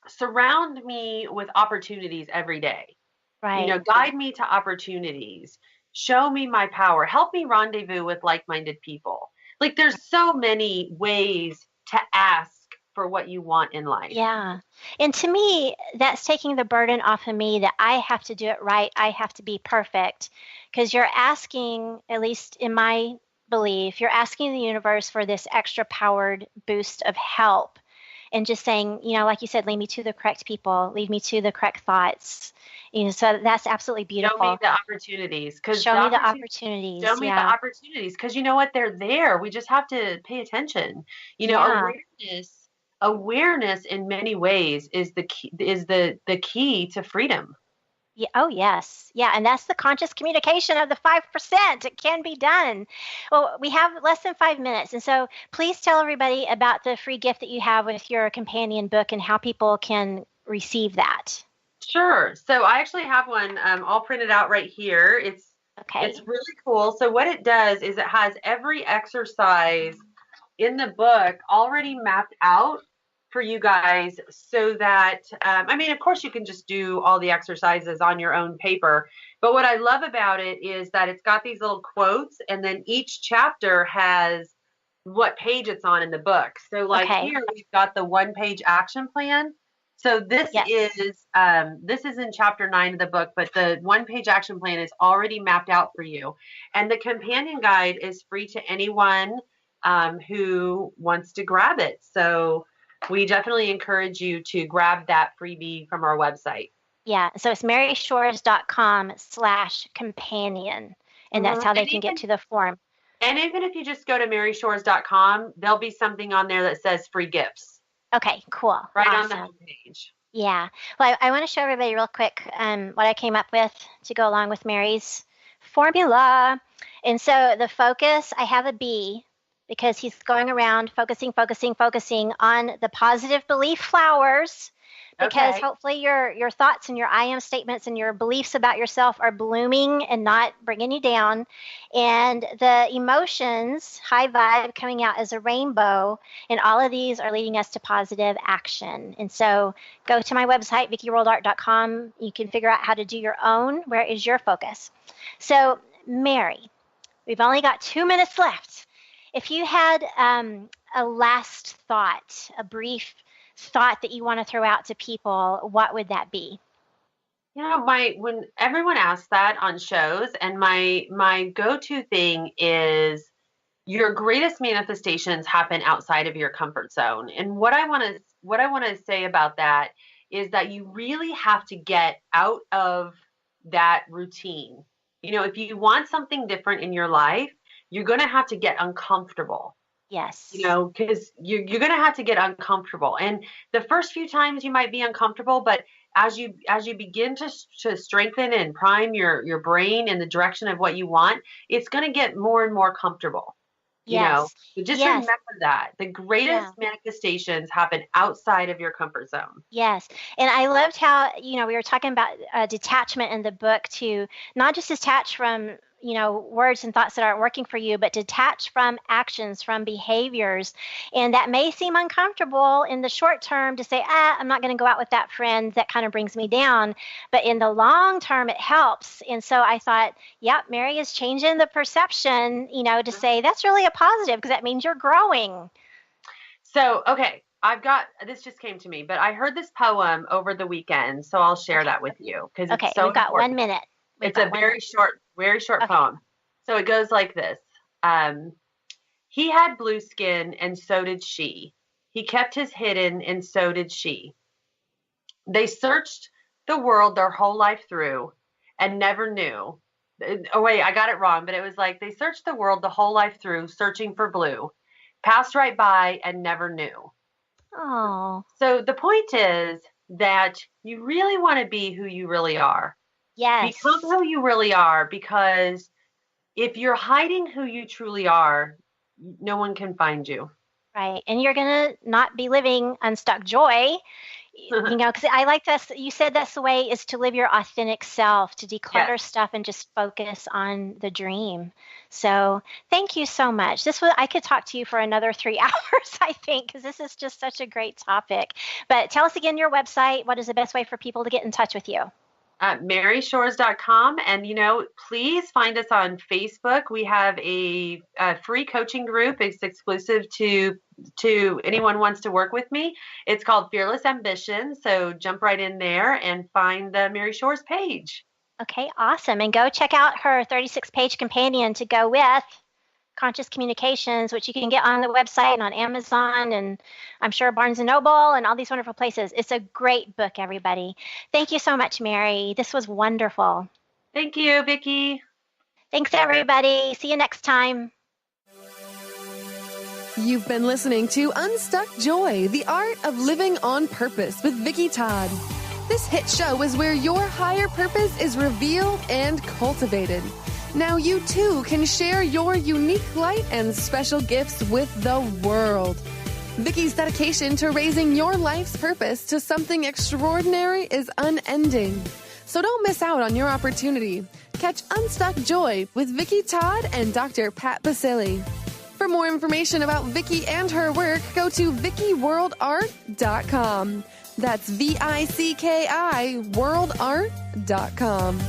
surround me with opportunities every day. Right. Guide me to opportunities. Show me my power. Help me rendezvous with like-minded people. Like there's so many ways to ask for what you want in life. Yeah. And to me, that's taking the burden off of me that I have to do it right. I have to be perfect. Because you're asking, at least in my belief, you're asking the universe for this extra powered boost of help. And just saying, like you said, lead me to the correct people, lead me to the correct thoughts. So that's absolutely beautiful. Show me the opportunities. Show me the opportunities. Show me the opportunities. Because you know what? They're there. We just have to pay attention. Awareness in many ways is the key to freedom. Yeah, oh, yes. Yeah. And that's the conscious communication of the 5%. It can be done. Well, we have less than 5 minutes. And so please tell everybody about the free gift that you have with your companion book and how people can receive that. Sure. So I actually have one all printed out right here. It's really cool. So what it does is it has every exercise in the book already mapped out for you guys, so that, of course you can just do all the exercises on your own paper. But what I love about it is that it's got these little quotes, and then each chapter has what page it's on in the book. So here we've got the 1-page action plan. So this is in chapter 9 of the book, but the 1-page action plan is already mapped out for you. And the companion guide is free to anyone who wants to grab it. So we definitely encourage you to grab that freebie from our website. Yeah. So it's maryshores.com/companion. And that's how they can get to the form. And even if you just go to maryshores.com, there'll be something on there that says free gifts. Okay, cool. Right on the homepage. Yeah. Well, I want to show everybody real quick what I came up with to go along with Mary's formula. And so the focus, I have a B, because he's going around focusing on the positive belief flowers, because hopefully your thoughts and your I am statements and your beliefs about yourself are blooming and not bringing you down. And the emotions, high vibe, coming out as a rainbow. And all of these are leading us to positive action. And so go to my website, vickiworldart.com. You can figure out how to do your own. Where is your focus? So, Mary, we've only got 2 minutes left. If you had a last thought, a brief thought that you want to throw out to people, what would that be? When everyone asks that on shows, and my go-to thing is, your greatest manifestations happen outside of your comfort zone. And what I want to say about that is that you really have to get out of that routine. If you want something different in your life, you're going to have to get uncomfortable. Yes. Because you're going to have to get uncomfortable. And the first few times you might be uncomfortable, but as you begin to strengthen and prime your brain in the direction of what you want, it's going to get more and more comfortable. Yes. So just remember that the greatest manifestations happen outside of your comfort zone. Yes. And I loved how, we were talking about detachment in the book, to not just detach from, words and thoughts that aren't working for you, but detach from actions, from behaviors. And that may seem uncomfortable in the short term to say, I'm not going to go out with that friend. That kind of brings me down. But in the long term, it helps. And so I thought, Mary is changing the perception, to say that's really a positive, because that means you're growing. So, okay. This just came to me, but I heard this poem over the weekend, so I'll share that with you, because it's so we've got important. 1 minute. It's a very short poem. So it goes like this. He had blue skin, and so did she. He kept his hidden, and so did she. They searched the world their whole life through and never knew. Oh, wait, I got it wrong, but it was like they searched the world the whole life through, searching for blue, passed right by and never knew. Oh. So the point is that you really want to be who you really are. Yes. Become who you really are, because if you're hiding who you truly are, no one can find you. Right. And you're going to not be living unstuck joy, because I like this. You said that's the way, is to live your authentic self, to declutter stuff and just focus on the dream. So thank you so much. I could talk to you for another 3 hours, I think, because this is just such a great topic. But tell us again your website. What is the best way for people to get in touch with you? MaryShores.com. And, please find us on Facebook. We have a free coaching group. It's exclusive to anyone who wants to work with me. It's called Fearless Ambition. So jump right in there and find the Mary Shores page. Okay, awesome. And go check out her 36-page companion to go with Conscious Communications, which you can get on the website and on Amazon, and I'm sure Barnes & Noble and all these wonderful places. It's a great book, everybody. Thank you so much, Mary. This was wonderful. Thank you, Vicki. Thanks, everybody. See you next time. You've been listening to Unstuck Joy, the art of living on purpose with Vicki Todd. This hit show is where your higher purpose is revealed and cultivated. Now you too can share your unique light and special gifts with the world. Vicki's dedication to raising your life's purpose to something extraordinary is unending. So don't miss out on your opportunity. Catch Unstuck Joy with Vicki Todd and Dr. Pat Basili. For more information about Vicki and her work, go to VickiWorldArt.com. That's VICKI worldart.com.